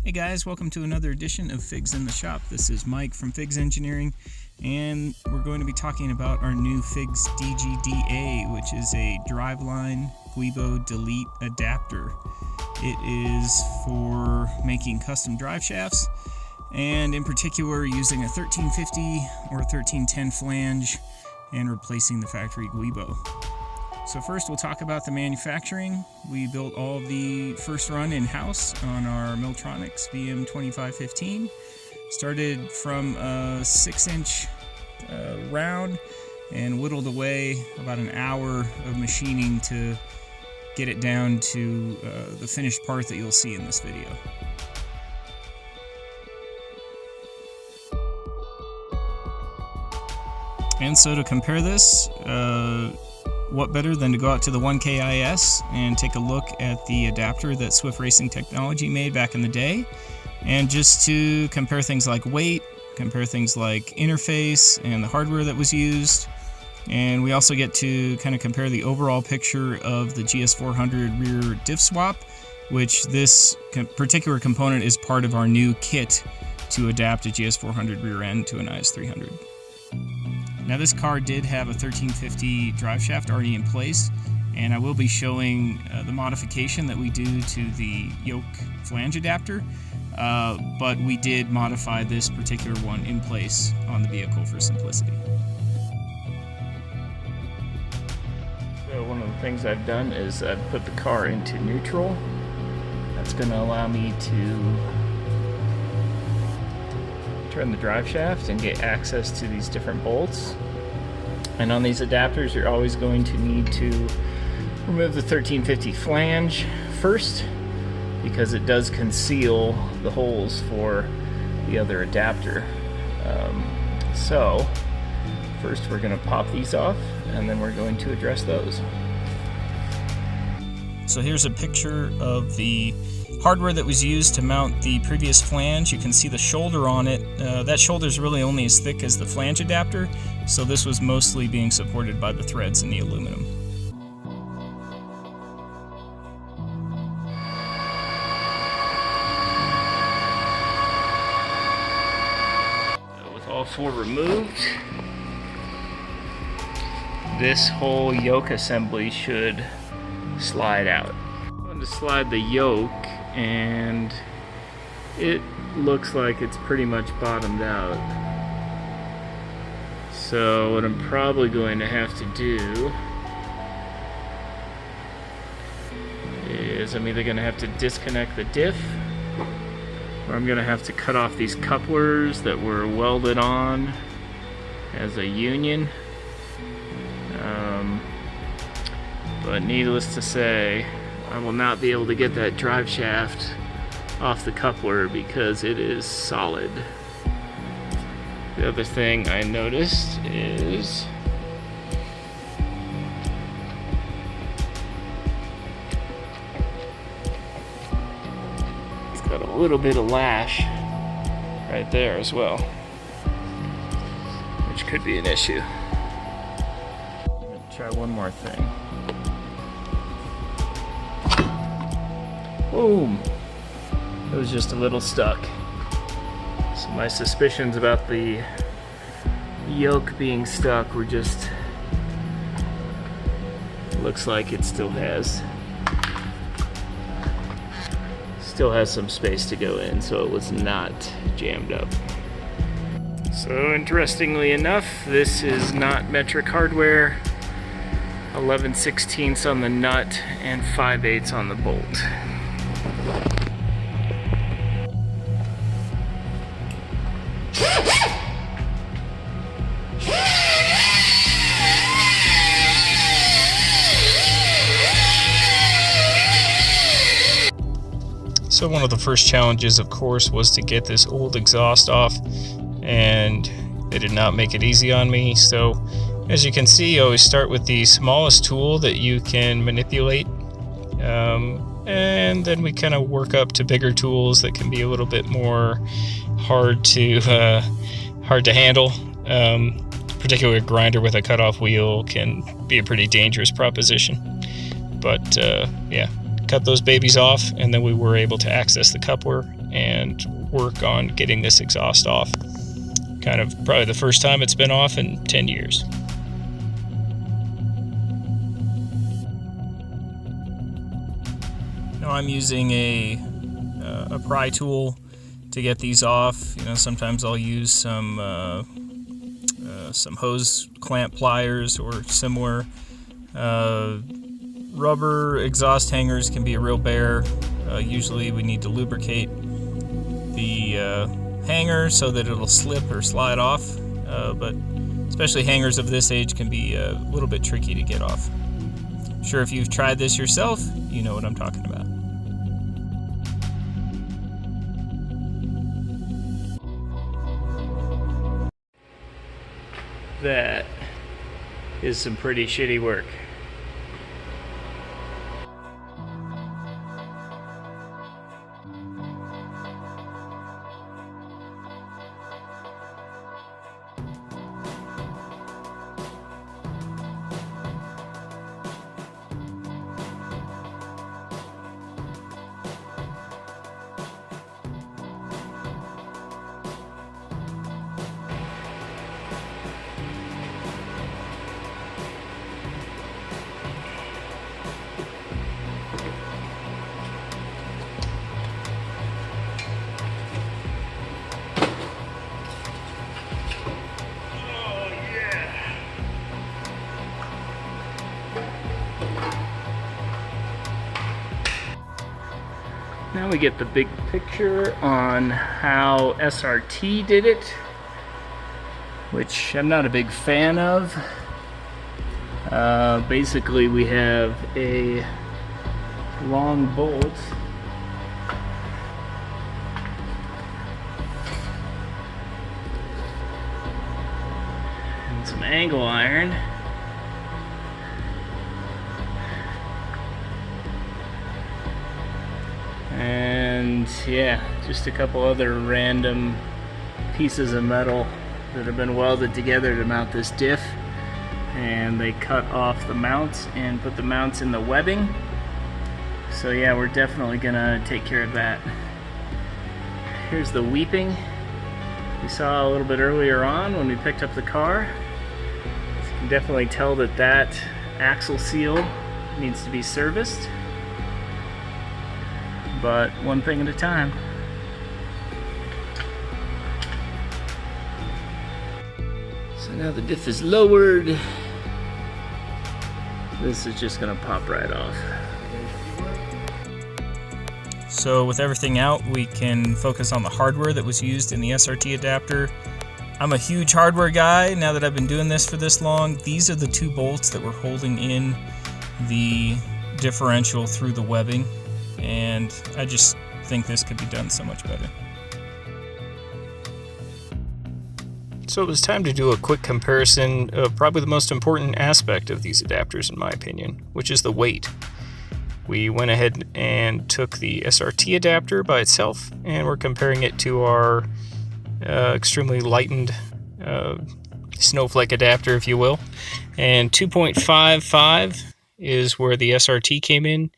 Hey guys, welcome to another edition of Figs in the Shop. This is Mike from Figs Engineering, and we're going to be talking about our new Figs Dgda, which is a Driveline Guibo Delete Adapter. It is for making custom drive shafts, and in particular using a 1350 or 1310 flange and replacing the factory Guibo. So first we'll talk about the manufacturing. We built all of the first run in-house on our Miltronics VM2515. Started from a 6-inch round and whittled away about an hour of machining to get it down to the finished part that you'll see in this video. And so to compare this, what better than to go out to the 1KIS and take a look at the adapter that Swift Racing Technology made back in the day, and just to compare things like weight, compare things like interface and the hardware that was used. And we also get to kind of compare the overall picture of the GS400 rear diff swap, which this particular component is part of our new kit to adapt a GS400 rear end to an IS300. Now this car did have a 1350 drive shaft already in place, and I will be showing the modification that we do to the yoke flange adapter, but we did modify this particular one in place on the vehicle for simplicity. So one of the things I've done is I've put the car into neutral. That's going to allow me to turn the drive shaft and get access to these different bolts. And on these adapters you're always going to need to remove the 1350 flange first, because it does conceal the holes for the other adapter. So first we're going to pop these off, and then we're going to address those. So here's a picture of the hardware that was used to mount the previous flange. You can see the shoulder on it. That shoulder is really only as thick as the flange adapter, so this was mostly being supported by the threads in the aluminum. With all four removed, this whole yoke assembly should slide out. I'm going to slide the yoke, and it looks like it's pretty much bottomed out. So what I'm probably going to have to do is I'm either going to have to disconnect the diff, or I'm going to have to cut off these couplers that were welded on as a union. But needless to say, I will not be able to get that drive shaft off the coupler because it is solid. The other thing I noticed is it's got a little bit of lash right there as well, which could be an issue. I'm going to try one more thing. Boom! It was just a little stuck. So my suspicions about the yoke being stuck were just... looks like it still has some space to go in, so it was not jammed up. So interestingly enough, this is not metric hardware. 11/16 on the nut and 5/8 on the bolt. So one of the first challenges, of course, was to get this old exhaust off, and they did not make it easy on me. So as you can see, you always start with the smallest tool that you can manipulate, and then we kind of work up to bigger tools that can be a little bit more hard to handle. Particularly a grinder with a cutoff wheel can be a pretty dangerous proposition. But yeah, cut those babies off, and then we were able to access the coupler and work on getting this exhaust off. Kind of probably the first time it's been off in 10 years. Now I'm using a pry tool to get these off. You know, sometimes I'll use some hose clamp pliers or similar. Rubber exhaust hangers can be a real bear. Usually we need to lubricate the hanger so that it'll slip or slide off, but especially hangers of this age can be a little bit tricky to get off. I'm sure if you've tried this yourself, you know what I'm talking about. That is some pretty shitty work. Now we get the big picture on how SRT did it, which I'm not a big fan of. Basically we have a long bolt and some angle iron. And yeah, just a couple other random pieces of metal that have been welded together to mount this diff. And they cut off the mounts and put the mounts in the webbing. So yeah, we're definitely gonna take care of that. Here's the weeping we saw a little bit earlier on when we picked up the car. You can definitely tell that that axle seal needs to be serviced. But one thing at a time. So now the diff is lowered. This is just gonna pop right off. So with everything out, we can focus on the hardware that was used in the SRT adapter. I'm a huge hardware guy now that I've been doing this for this long. These are the two bolts that were holding in the differential through the webbing. And I just think this could be done so much better. So it was time to do a quick comparison of probably the most important aspect of these adapters in my opinion, which is the weight. We went ahead and took the SRT adapter by itself and we're comparing it to our extremely lightened snowflake adapter, if you will. And 2.55 is where the SRT came in.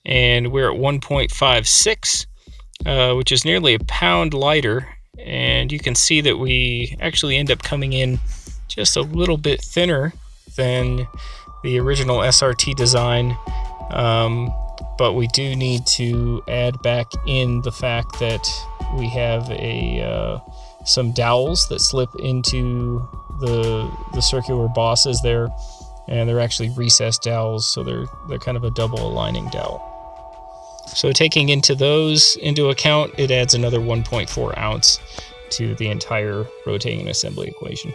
And we're at 1.56, which is nearly a pound lighter, and you can see that we actually end up coming in just a little bit thinner than the original SRT design, but we do need to add back in the fact that we have some dowels that slip into the circular bosses there, and they're actually recessed dowels, so they're kind of a double aligning dowel. So taking into account, it adds another 1.4 ounce to the entire rotating assembly equation.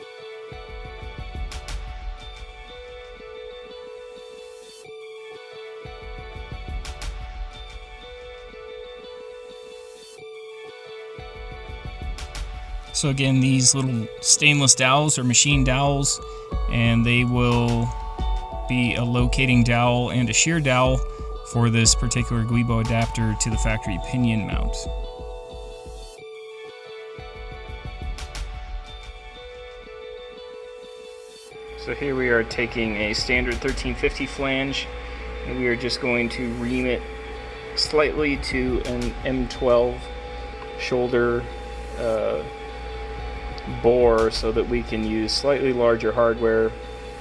So again, these little stainless dowels are machine dowels, and they will be a locating dowel and a shear dowel for this particular Guibo adapter to the factory pinion mount. So here we are taking a standard 1350 flange, and we are just going to ream it slightly to an M12 shoulder bore so that we can use slightly larger hardware,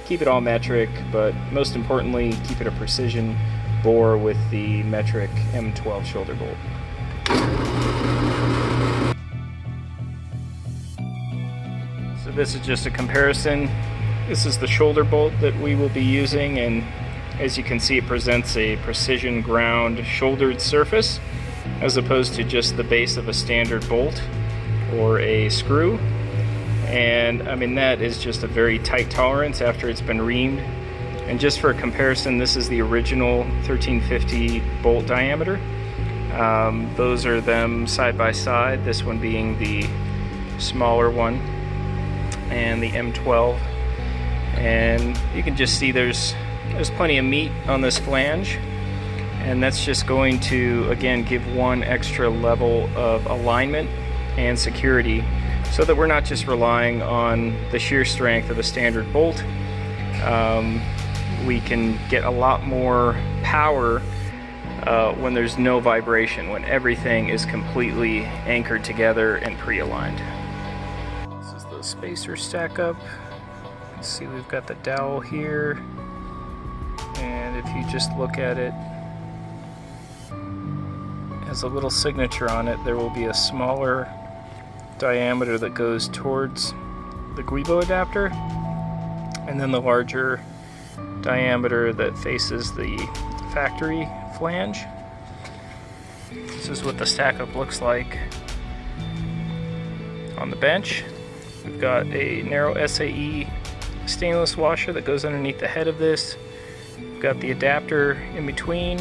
keep it all metric, but most importantly keep it a precision bore with the metric M12 shoulder bolt. So this is just a comparison. This is the shoulder bolt that we will be using, and as you can see, it presents a precision ground shouldered surface as opposed to just the base of a standard bolt or a screw. And I mean, that is just a very tight tolerance after it's been reamed. And just for comparison, this is the original 1350 bolt diameter. Those are them side by side, this one being the smaller one and the M12. And you can just see there's plenty of meat on this flange, and that's just going to again give one extra level of alignment and security so that we're not just relying on the shear strength of a standard bolt. We can get a lot more power when there's no vibration, when everything is completely anchored together and pre-aligned. This is the spacer stack up. Let's see, we've got the dowel here, and if you just look at it, it has a little signature on it. There will be a smaller diameter that goes towards the Guibo adapter, and then the larger diameter that faces the factory flange. This is what the stack up looks like on the bench. We've got a narrow SAE stainless washer that goes underneath the head of this. We've got the adapter in between,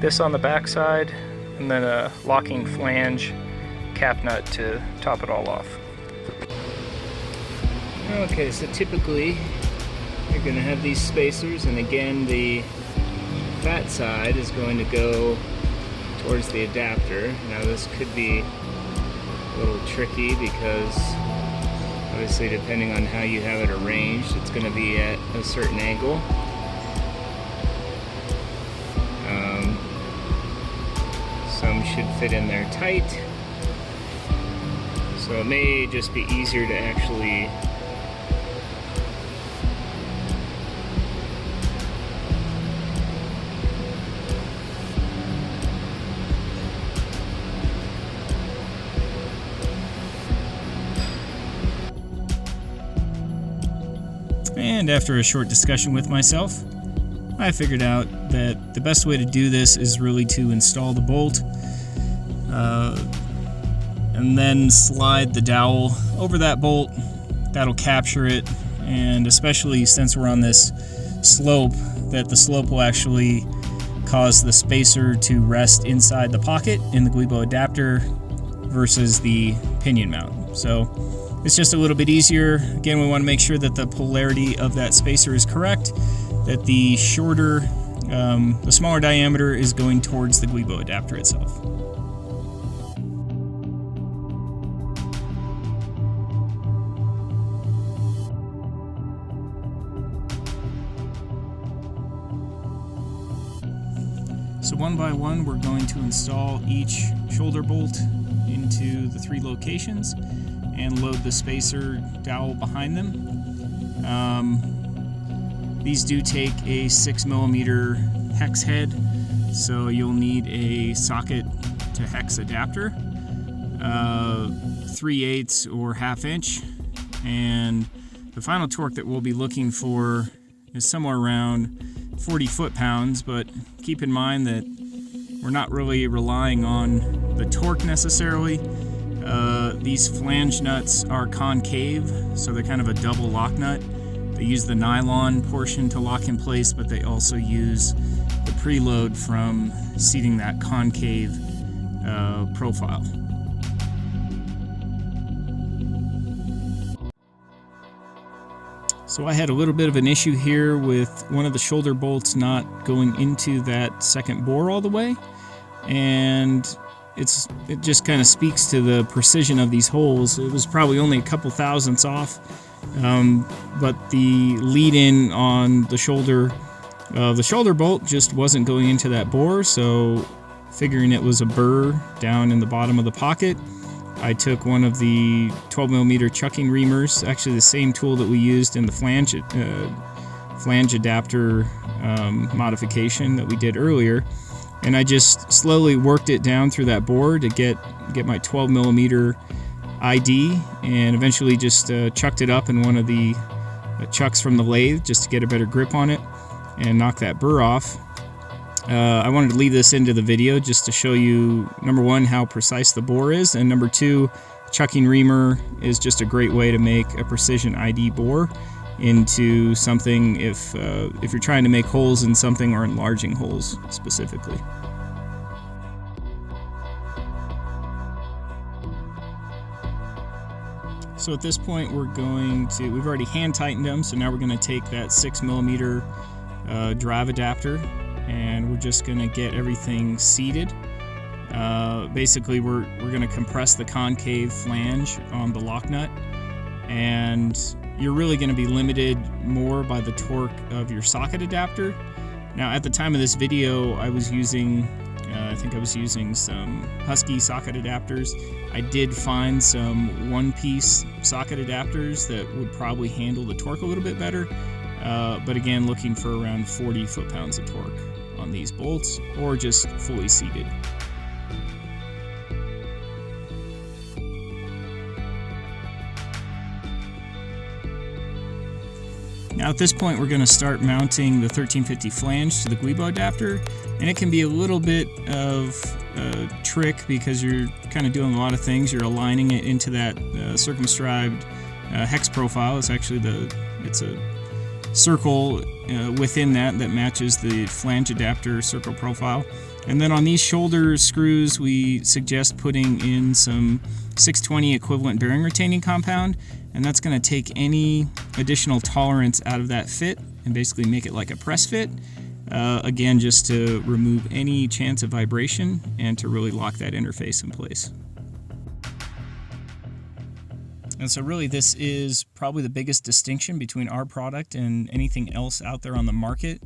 this on the back side, and then a locking flange cap nut to top it all off. Okay, so typically you're going to have these spacers, and again the fat side is going to go towards the adapter. Now this could be a little tricky because obviously depending on how you have it arranged, it's going to be at a certain angle. Some should fit in there tight, so it may just be easier to actually And after a short discussion with myself, I figured out that the best way to do this is really to install the bolt and then slide the dowel over that bolt. That'll capture it, and especially since we're on this slope, that the slope will actually cause the spacer to rest inside the pocket in the Guibo adapter versus the pinion mount. So it's just a little bit easier. Again, we want to make sure that the polarity of that spacer is correct, that the shorter, the smaller diameter is going towards the Guibo adapter itself. So one by one, we're going to install each shoulder bolt into the 3 locations and load the spacer dowel behind them. These do take a 6mm hex head, so you'll need a socket to hex adapter, 3/8 or 1/2 inch, and the final torque that we'll be looking for is somewhere around 40 foot-pounds, but keep in mind that we're not really relying on the torque necessarily. These flange nuts are concave, so they're kind of a double lock nut. They use the nylon portion to lock in place, but they also use the preload from seating that concave profile. So I had a little bit of an issue here with one of the shoulder bolts not going into that second bore all the way, and it just kind of speaks to the precision of these holes. It was probably only a couple thousandths off, but the lead-in on the shoulder bolt just wasn't going into that bore, so figuring it was a burr down in the bottom of the pocket, I took one of the 12mm chucking reamers, actually the same tool that we used in the flange adapter modification that we did earlier, and I just slowly worked it down through that bore to get my 12mm ID, and eventually just chucked it up in one of the chucks from the lathe just to get a better grip on it and knock that burr off. I wanted to leave this into the video just to show you, number one, how precise the bore is, and number two, chucking reamer is just a great way to make a precision ID bore into something if you're trying to make holes in something or enlarging holes specifically. So at this point we've already hand tightened them, so now we're going to take that 6mm drive adapter and we're just going to get everything seated. Basically we're going to compress the concave flange on the lock nut, and you're really going to be limited more by the torque of your socket adapter. Now at the time of this video I was using I think I was using some Husky socket adapters. I did find some one-piece socket adapters that would probably handle the torque a little bit better, but again, looking for around 40 foot-pounds of torque on these bolts, or just fully seated. Now at this point we're going to start mounting the 1350 flange to the Guibo adapter, and it can be a little bit of a trick because you're kind of doing a lot of things. You're aligning it into that circumscribed hex profile. It's actually it's a circle within that matches the flange adapter circle profile. And then on these shoulder screws we suggest putting in some 620 equivalent bearing retaining compound, and that's going to take any additional tolerance out of that fit and basically make it like a press fit. Again, just to remove any chance of vibration and to really lock that interface in place. And so really this is probably the biggest distinction between our product and anything else out there on the market.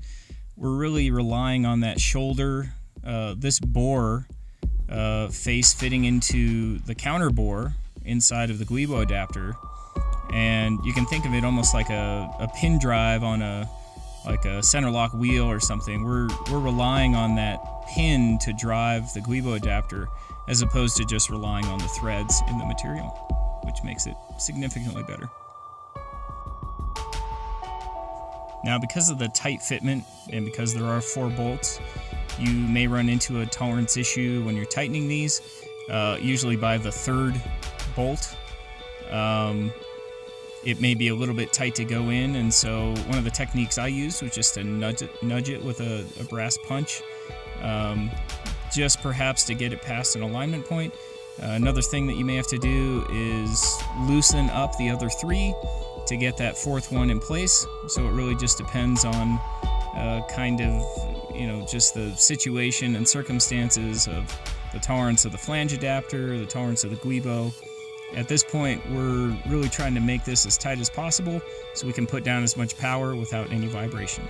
We're really relying on that shoulder, this bore face fitting into the counter bore inside of the Guibo adapter. And you can think of it almost like a pin drive on a center lock wheel or something. We're relying on that pin to drive the Guibo adapter as opposed to just relying on the threads in the material, which makes it significantly better. Now because of the tight fitment and because there are 4 bolts, you may run into a tolerance issue when you're tightening these, usually by the 3rd bolt. It may be a little bit tight to go in, and so one of the techniques I used was just to nudge it with a brass punch, just perhaps to get it past an alignment point. Another thing that you may have to do is loosen up the other 3 to get that 4th one in place. So it really just depends on kind of, just the situation and circumstances of the tolerance of the flange adapter, the tolerance of the Guibo. At this point, we're really trying to make this as tight as possible so we can put down as much power without any vibration.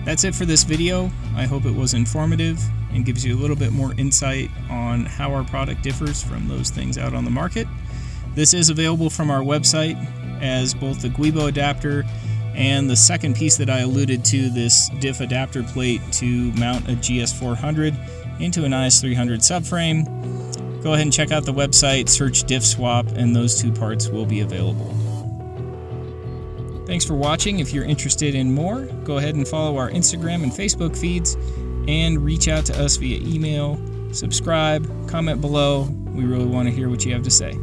That's it for this video. I hope it was informative and gives you a little bit more insight on how our product differs from those things out on the market. This is available from our website as both the Guibo adapter and the second piece that I alluded to, this diff adapter plate to mount a GS400 into an IS300 subframe. Go ahead and check out the website, search diff swap, and those 2 parts will be available. Thanks for watching. If you're interested in more, go ahead and follow our Instagram and Facebook feeds and reach out to us via email, subscribe, comment below. We really want to hear what you have to say.